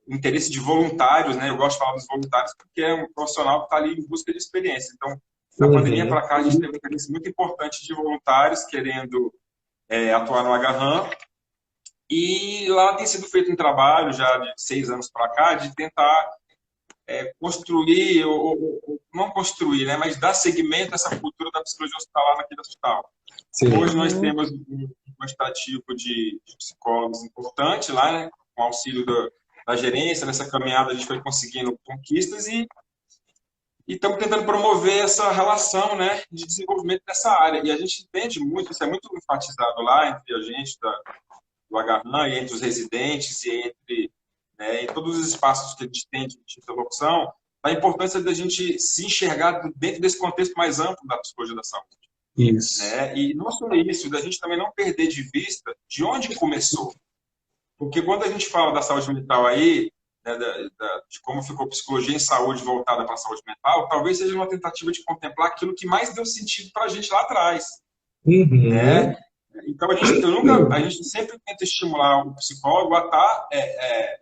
o interesse de voluntários, né? Eu gosto de falar dos voluntários porque é um profissional que está ali em busca de experiência. Então, da pandemia para cá, a gente teve um interesse muito importante de voluntários querendo atuar no Agarram. E lá tem sido feito um trabalho já de 6 anos para cá de tentar construir, ou não construir, né, mas dar seguimento a essa cultura da psicologia hospitalar aqui da hospital. Sim. Hoje nós temos um quantitativo de psicólogos importante lá, né, com auxílio da gerência. Nessa caminhada a gente foi conseguindo conquistas e estamos tentando promover essa relação, né, de desenvolvimento dessa área. E a gente entende muito, isso é muito enfatizado lá entre a gente do Agarram e entre os residentes e entre em todos os espaços que a gente tem de interlocução, a importância da gente se enxergar dentro desse contexto mais amplo da psicologia da saúde. Isso. E não só isso, da gente também não perder de vista de onde começou. Porque quando a gente fala da saúde mental aí, né, de como ficou a psicologia em saúde voltada para a saúde mental, talvez seja uma tentativa de contemplar aquilo que mais deu sentido para a gente lá atrás. Né? Então, a gente sempre tenta estimular o psicólogo a estar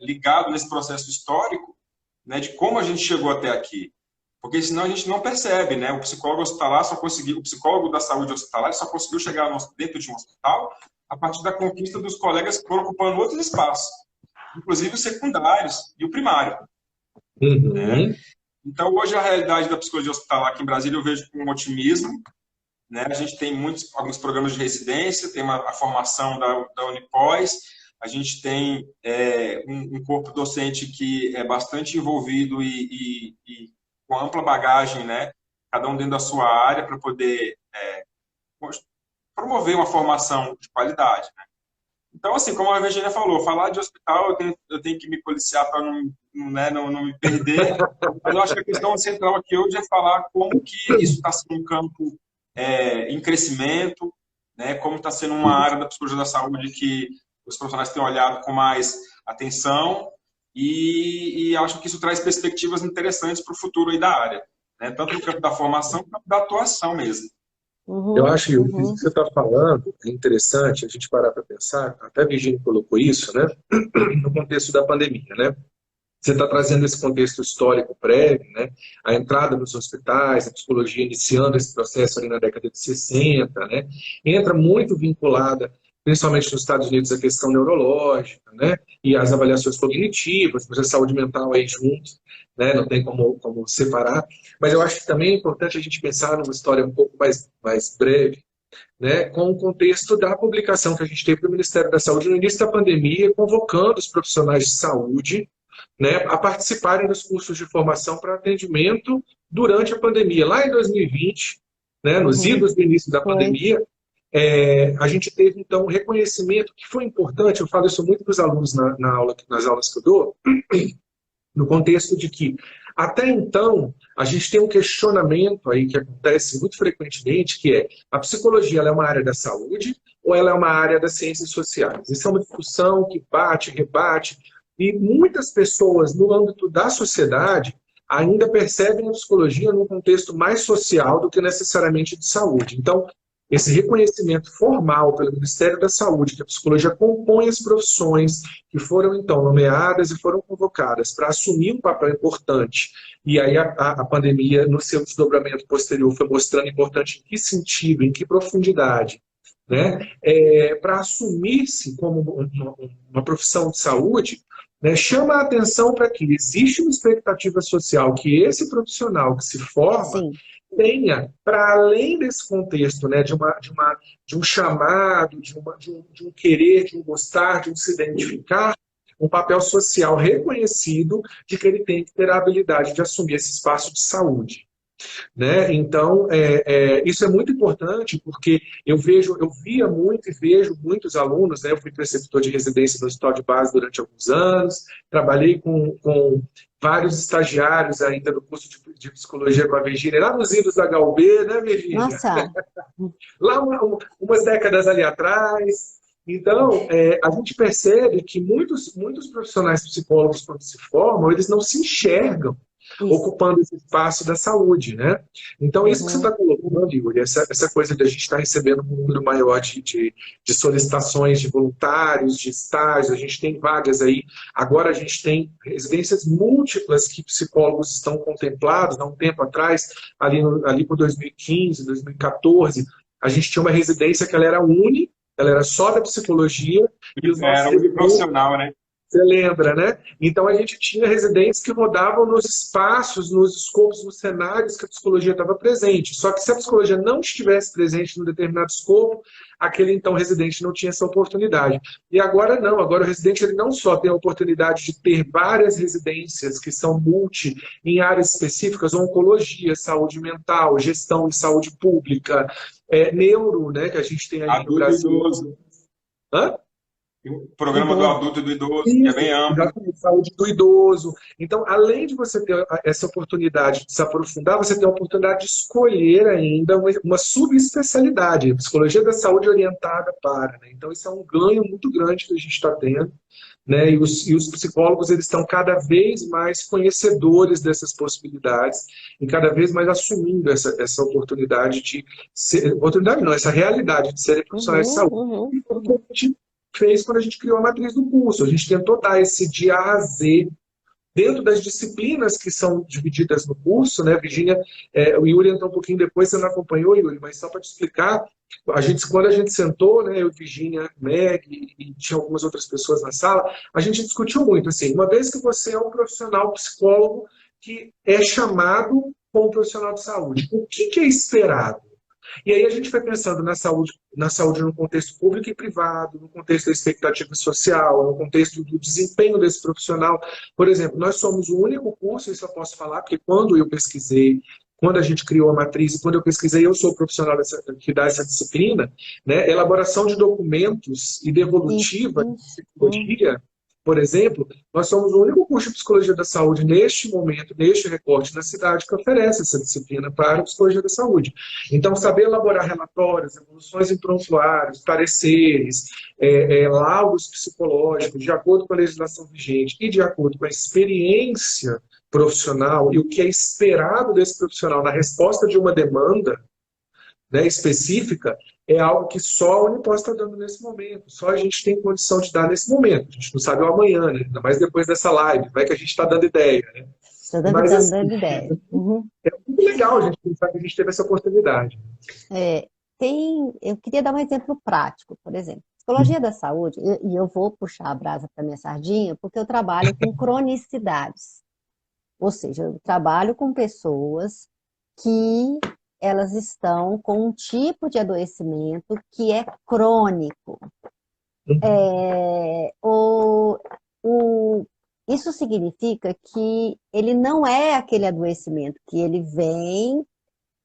ligado nesse processo histórico, né, de como a gente chegou até aqui. Porque senão a gente não percebe, né? O psicólogo hospitalar o psicólogo da saúde hospitalar só conseguiu chegar dentro de um hospital a partir da conquista dos colegas que foram ocupando outros espaços, inclusive os secundários e o primário. Né? Então, hoje a realidade da psicologia hospitalar aqui em Brasília eu vejo com otimismo. Né? A gente tem alguns programas de residência, tem a formação da Unipós, a gente tem um corpo docente que é bastante envolvido e com ampla bagagem, né? Cada um dentro da sua área, para poder promover uma formação de qualidade. Né? Então, assim, como a Virginia falou, falar de hospital eu tenho que me policiar para não me perder, mas eu acho que a questão central aqui hoje é falar como que isso está sendo um campo em crescimento, né? Como está sendo uma área da psicologia da saúde que os profissionais têm olhado com mais atenção e acho que isso traz perspectivas interessantes para o futuro aí da área, né? Tanto no campo da formação quanto da atuação mesmo. Eu acho que o que você está falando é interessante a gente parar para pensar, até a Virginia colocou isso, né? No contexto da pandemia, né? Você está trazendo esse contexto histórico prévio, né? A entrada nos hospitais, a psicologia iniciando esse processo ali na década de 60, né? Entra muito vinculada, principalmente nos Estados Unidos, a questão neurológica, né? E as avaliações cognitivas, mas a saúde mental aí junto, né? Não tem como separar. Mas eu acho que também é importante a gente pensar numa história um pouco mais breve, né, com o contexto da publicação que a gente teve do Ministério da Saúde no início da pandemia, convocando os profissionais de saúde, né, a participarem dos cursos de formação para atendimento durante a pandemia. Lá em 2020, né, nos idos do início da pandemia, a gente teve, então, um reconhecimento que foi importante. Eu falo isso muito para os alunos nas aulas que eu dou, no contexto de que, até então, a gente tem um questionamento aí que acontece muito frequentemente, que é: a psicologia ela é uma área da saúde ou ela é uma área das ciências sociais? Isso é uma discussão que bate, rebate, e muitas pessoas, no âmbito da sociedade, ainda percebem a psicologia num contexto mais social do que necessariamente de saúde. Então, esse reconhecimento formal pelo Ministério da Saúde, que a psicologia compõe as profissões que foram, então, nomeadas e foram convocadas para assumir um papel importante, e aí a pandemia, no seu desdobramento posterior, foi mostrando importante em que sentido, em que profundidade, né? Para assumir-se como uma profissão de saúde, né, chama a atenção para que existe uma expectativa social que esse profissional que se forma tenha, para além desse contexto, né, de um chamado, de um querer, de um gostar, de um se identificar, um papel social reconhecido de que ele tem que ter a habilidade de assumir esse espaço de saúde. Né? Então, isso é muito importante, porque eu via muito e vejo muitos alunos, né? Eu fui preceptor de residência no hospital de base durante alguns anos, trabalhei com vários estagiários ainda no curso de psicologia com a Virginia, lá nos idos da HUB, né, Virginia? Nossa! Lá umas décadas ali atrás. Então, a gente percebe que muitos profissionais psicólogos, quando se formam, eles não se enxergam ocupando esse espaço da saúde, né? Então, isso que você está colocando falando, Yuri, essa coisa de a gente estar recebendo um número maior de solicitações de voluntários, de estágios, a gente tem vagas aí, agora a gente tem residências múltiplas que psicólogos estão contemplados. Há um tempo atrás, ali por 2015, 2014, a gente tinha uma residência que ela era ela era só da psicologia, e os nossos Era uniprofissional, né? você lembra, né? Então a gente tinha residentes que rodavam nos espaços, nos escopos, nos cenários que a psicologia estava presente. Só que se a psicologia não estivesse presente num determinado escopo, aquele então residente não tinha essa oportunidade. E agora não, agora o residente ele não só tem a oportunidade de ter várias residências que são multi em áreas específicas, oncologia, saúde mental, gestão de saúde pública, neuro, né, que a gente tem aí no Brasil. Idoso. Hã? O programa do adulto e do idoso, que é bem amplo. Exatamente, saúde do idoso. Então, além de você ter essa oportunidade de se aprofundar, você tem a oportunidade de escolher ainda uma subespecialidade, psicologia da saúde orientada para. Né? Então, isso é um ganho muito grande que a gente está tendo. Né? E os psicólogos eles estão cada vez mais conhecedores dessas possibilidades e cada vez mais assumindo essa oportunidade de ser, oportunidade não, essa realidade de serem profissionais de saúde. E a gente fez quando a gente criou a matriz do curso. A gente tentou dar esse de A a Z dentro das disciplinas que são divididas no curso, né, Virginia? O Yuri entrou um pouquinho depois, você não acompanhou, Yuri, mas só para te explicar, quando a gente sentou, né, eu, Virginia, Meg e tinha algumas outras pessoas na sala, a gente discutiu muito, assim, uma vez que você é um profissional psicólogo que é chamado como profissional de saúde, o que é esperado? E aí a gente foi pensando na saúde no contexto público e privado, no contexto da expectativa social, no contexto do desempenho desse profissional. Por exemplo, nós somos o único curso, isso eu posso falar, porque quando eu pesquisei, quando a gente criou a matriz, e quando eu pesquisei, eu sou o profissional que dá essa disciplina, né? Elaboração de documentos e devolutiva de psicologia, por exemplo, nós somos o único curso de psicologia da saúde neste momento, neste recorte na cidade, que oferece essa disciplina para a psicologia da saúde. Então, saber elaborar relatórios, evoluções em prontuários, pareceres, laudos psicológicos, de acordo com a legislação vigente e de acordo com a experiência profissional e o que é esperado desse profissional na resposta de uma demanda, né, específica, é algo que só a Unipós está dando nesse momento. Só a gente tem condição de dar nesse momento. A gente não sabe o amanhã, né? Ainda mais depois dessa live. Vai que a gente está dando ideia, né? Mas, assim, dando ideia. É muito legal a gente pensar que a gente teve essa oportunidade. Eu queria dar um exemplo prático, por exemplo. Psicologia da saúde, e eu vou puxar a brasa para minha sardinha, porque eu trabalho com cronicidades. Ou seja, eu trabalho com pessoas que elas estão com um tipo de adoecimento que é crônico. Isso significa que ele não é aquele adoecimento que ele vem,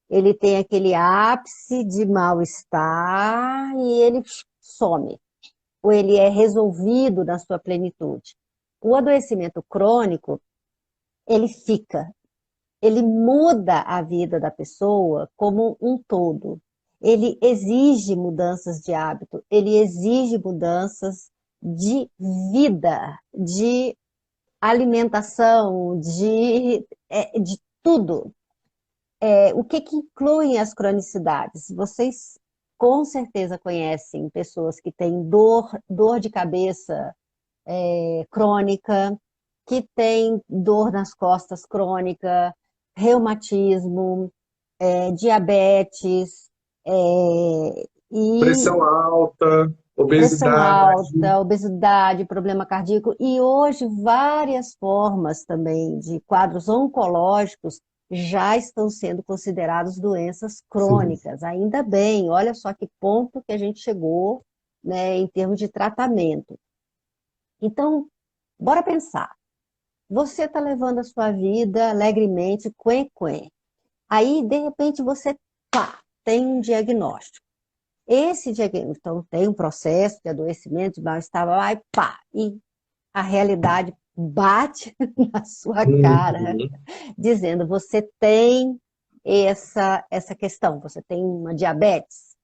ele tem aquele ápice de mal-estar e ele some, ou ele é resolvido na sua plenitude. O adoecimento crônico, ele fica. Ele muda a vida da pessoa como um todo. Ele exige mudanças de hábito, ele exige mudanças de vida, de alimentação, de tudo. O que incluem as cronicidades? Vocês com certeza conhecem pessoas que têm dor de cabeça crônica, que têm dor nas costas crônica, reumatismo, diabetes, pressão alta, obesidade, problema cardíaco, e hoje várias formas também de quadros oncológicos já estão sendo considerados doenças crônicas. Sim. Ainda bem, olha só que ponto que a gente chegou, né, em termos de tratamento. Então, bora pensar. Você está levando a sua vida alegremente, Aí, de repente, você tem um diagnóstico. Esse diagnóstico, então, tem um processo de adoecimento, de mal-estar, e a realidade bate na sua cara, dizendo, você tem essa questão, você tem uma diabetes.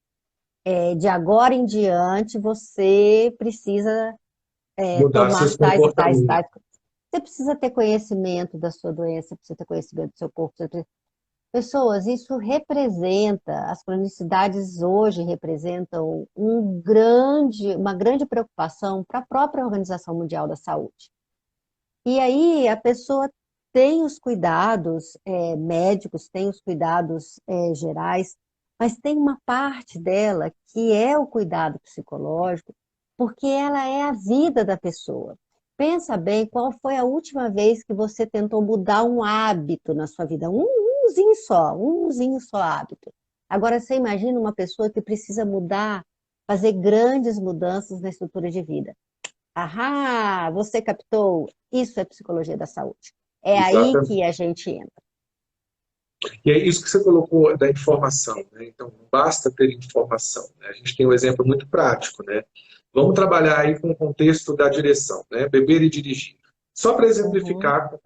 De agora em diante, você precisa tomar tais e tais. Você precisa ter conhecimento da sua doença, você precisa ter conhecimento do seu corpo. Pessoas, isso representa, as cronicidades hoje representam uma grande preocupação para a própria Organização Mundial da Saúde. E aí a pessoa tem os cuidados médicos, tem os cuidados gerais, mas tem uma parte dela que é o cuidado psicológico, porque ela é a vida da pessoa. Pensa bem, qual foi a última vez que você tentou mudar um hábito na sua vida? Umzinho só hábito. Agora você imagina uma pessoa que precisa mudar, fazer grandes mudanças na estrutura de vida. Ahá, você captou? Isso é psicologia da saúde. É aí Exatamente. que a gente entra. E é isso que você colocou da informação, né? Então, não basta ter informação, né? A gente tem um exemplo muito prático, né? Vamos trabalhar aí com o contexto da direção, né? Beber e dirigir. Só para Uhum. exemplificar no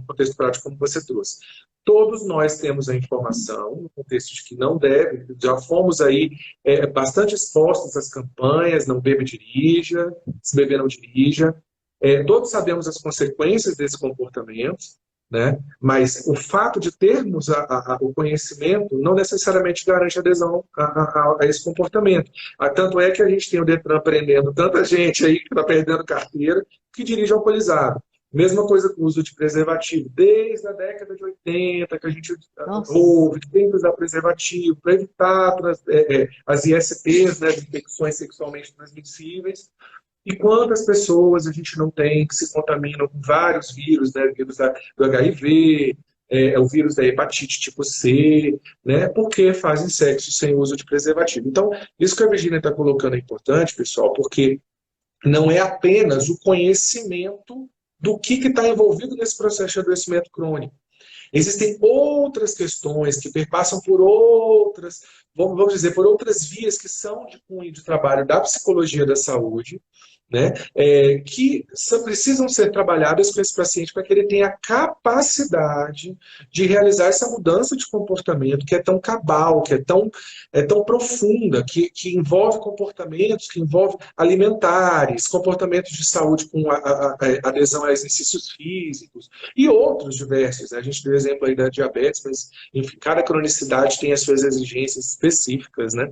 contexto prático como você trouxe. Todos nós temos a informação, no contexto de que não deve, já fomos aí bastante expostos às campanhas, não beba e dirija, se beber não dirija. Todos sabemos as consequências desse comportamento, né? Mas o fato de termos o conhecimento não necessariamente garante adesão a esse comportamento. Tanto é que a gente tem o Detran prendendo tanta gente aí que está perdendo carteira que dirige alcoolizado. Mesma coisa com o uso de preservativo. Desde a década de 80 que a gente Nossa. ouve que tem que usar preservativo para evitar as ISTs, né, as infecções sexualmente transmissíveis. E quantas pessoas a gente não tem que se contaminam com vários vírus, né? Vírus do HIV, o vírus da hepatite tipo C, né? Porque fazem sexo sem uso de preservativo. Então, isso que a Virginia está colocando é importante, pessoal, porque não é apenas o conhecimento do que está envolvido nesse processo de adoecimento crônico. Existem outras questões que perpassam por outras, vamos dizer, por outras vias que são de cunho de trabalho da psicologia da saúde, né, que precisam ser trabalhadas com esse paciente para que ele tenha a capacidade de realizar essa mudança de comportamento que é tão cabal, que é tão profunda, que envolve comportamentos, que envolve alimentares, comportamentos de saúde com adesão a exercícios físicos e outros diversos. Né? A gente deu exemplo aí da diabetes, mas enfim, cada cronicidade tem as suas exigências específicas, né?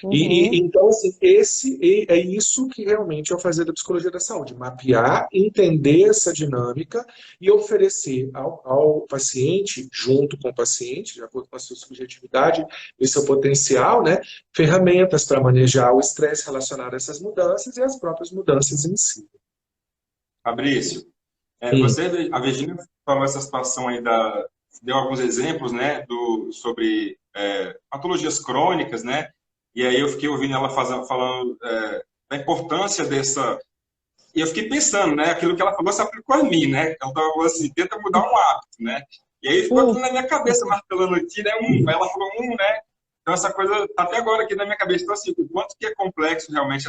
Uhum. Então, assim, é isso que realmente é o fazer da psicologia da saúde, mapear, entender essa dinâmica e oferecer ao paciente, junto com o paciente, de acordo com a sua subjetividade e seu potencial, né, ferramentas para manejar o estresse relacionado a essas mudanças e as próprias mudanças em si. Fabrício, Hum. a Virginia falou essa situação aí deu alguns exemplos, né, sobre patologias crônicas, né, e aí eu fiquei ouvindo ela falando da importância dessa, e eu fiquei pensando, né, aquilo que ela falou se aplicou a mim, né, ela falou assim, tenta mudar um hábito, né, e aí ficou aquilo na minha cabeça, martelando aqui, né, aí ela falou né, então essa coisa tá até agora aqui na minha cabeça, então assim, o quanto que é complexo realmente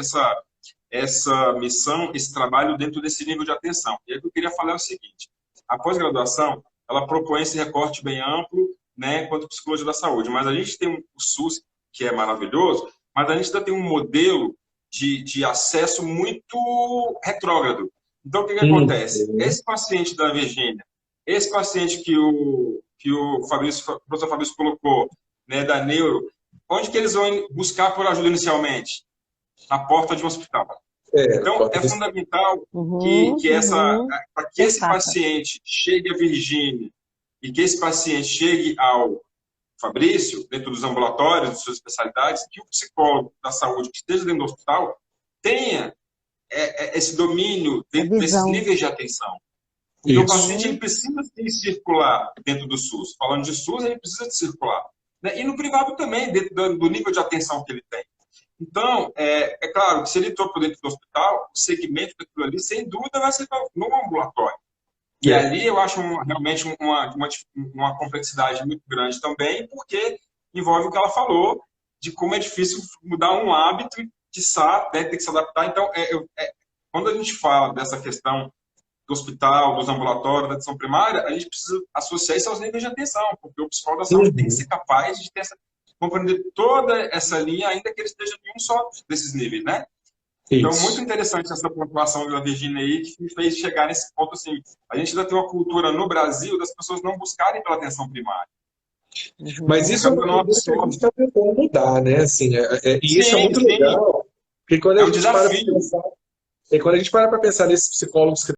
essa missão, esse trabalho dentro desse nível de atenção. E aí o que eu queria falar é o seguinte, a pós-graduação, ela propõe esse recorte bem amplo, né, quanto psicologia da saúde, mas a gente tem o SUS, que é maravilhoso, mas a gente ainda tem um modelo de acesso muito retrógrado. Então, o que acontece? Uhum. Esse paciente da Virgínia, esse paciente que o professor Fabrício colocou, né, da neuro, onde que eles vão buscar por ajuda inicialmente? Na porta de um hospital. Então, Falta é de... fundamental Uhum. Uhum. para que esse Perfeito. paciente chegue a Virgínia e que esse paciente chegue ao Fabrício, dentro dos ambulatórios, de suas especialidades, que o psicólogo da saúde que esteja dentro do hospital tenha esse domínio A dentro desses visão. níveis de atenção. Porque o Isso. paciente ele Uhum. precisa de circular dentro do SUS. Falando de SUS, ele precisa de circular. Né? E no privado também, dentro do nível de atenção que ele tem. Então, é claro que se ele entrou por dentro do hospital, o segmento daquilo ali, sem dúvida, vai ser no ambulatório. E É. ali eu acho realmente uma complexidade muito grande também, porque envolve o que ela falou, de como é difícil mudar um hábito e, né, ter que se adaptar. Então, quando a gente fala dessa questão do hospital, dos ambulatórios, da atenção primária, a gente precisa associar isso aos níveis de atenção, porque o psicólogo da saúde tem que ser Uhum. capaz de compreender toda essa linha, ainda que ele esteja em um só desses níveis, né? Então, muito Isso. interessante essa pontuação da Virginia aí, que me fez chegar nesse ponto assim. A gente ainda tem uma cultura no Brasil das pessoas não buscarem pela atenção primária. Mas isso é uma Acaba não coisa que a absorve. gente está tentando mudar, né? Assim, e isso é Sim, muito sim. legal, porque quando É a um gente para para desafio. pensar, quando a gente para para pensar nesses psicólogos que